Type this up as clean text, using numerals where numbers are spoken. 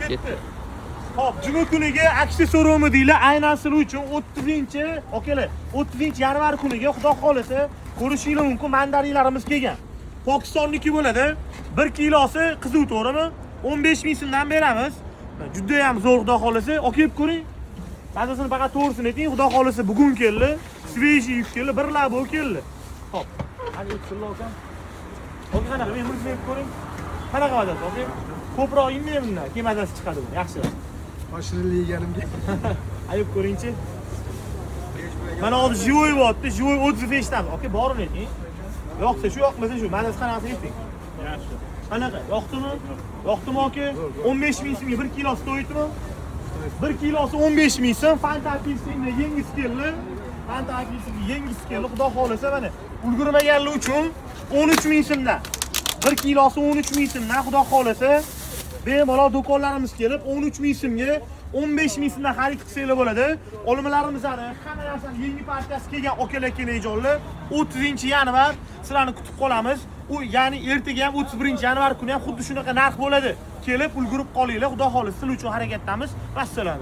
Ketdi. Hop, juma kuniga aksessoriymi deylar, aynan sizlar uchun 30-yanvar kuniga xudo xolasa ko'rishingiz mumkin, mandarinlarimiz kelgan. Pokistonniki bo'ladi. 1 kilosi qiziq, to'g'rimi? 15 ming so'mdan beramiz. Juda ham zo'r, xudo xolasa, olib kelib ko'ring. Bazasini faqat to'g'risini ayting, xudo xolasa bugun keldi. Svejiy yuk keldi, bir labo keldi. Hop. Hadi o'tsinlar ekan. O'zi qanaqa, men buni berib ko'ring. Qanaqa mazasi, okey? Ko'proq inmay bundan, keyin mazasi chiqadi bu. Yaxshi. Oshirili yeganimga. Ayib ko'ringchi. Mana hozir jivoy bo'lyapti, jivoy 35 dan. Okey, borini ayting. Yo'qsa shu, yoqmasa shu. Mazasi qanaqa ayting. Yaxshi. Qanaqa? Yoqdimi? Yoqdimi aka? 15 ming so'mga 1 kilosi to'ydimi? 1 kilosi 15 ming so'm. Fantastikni yengisi keldi. Fantastikni yengisi keldi. Xudo xolasa mana ulgurmaganlar uchun 13 ming so'mdan. 1 kilosi 13 ming so'mdan, xudo xolasa bemalol do'konlarimiz kelib 13 ming so'mga 15 ming so'mdan xarid qilsanglar bo'ladi. Olimlarimizning hamma narsani yangi partiyasi kelgan aka-akajonlar 30-yanvar sizlarni kutib qolamiz. U ya'ni ertaga ham 31-yanvar kuni ham xuddi shunaqa narx bo'ladi. Kelib ulgurib qolinglar, xudo xolasa sizlar uchun harakatdamiz. Vassalom.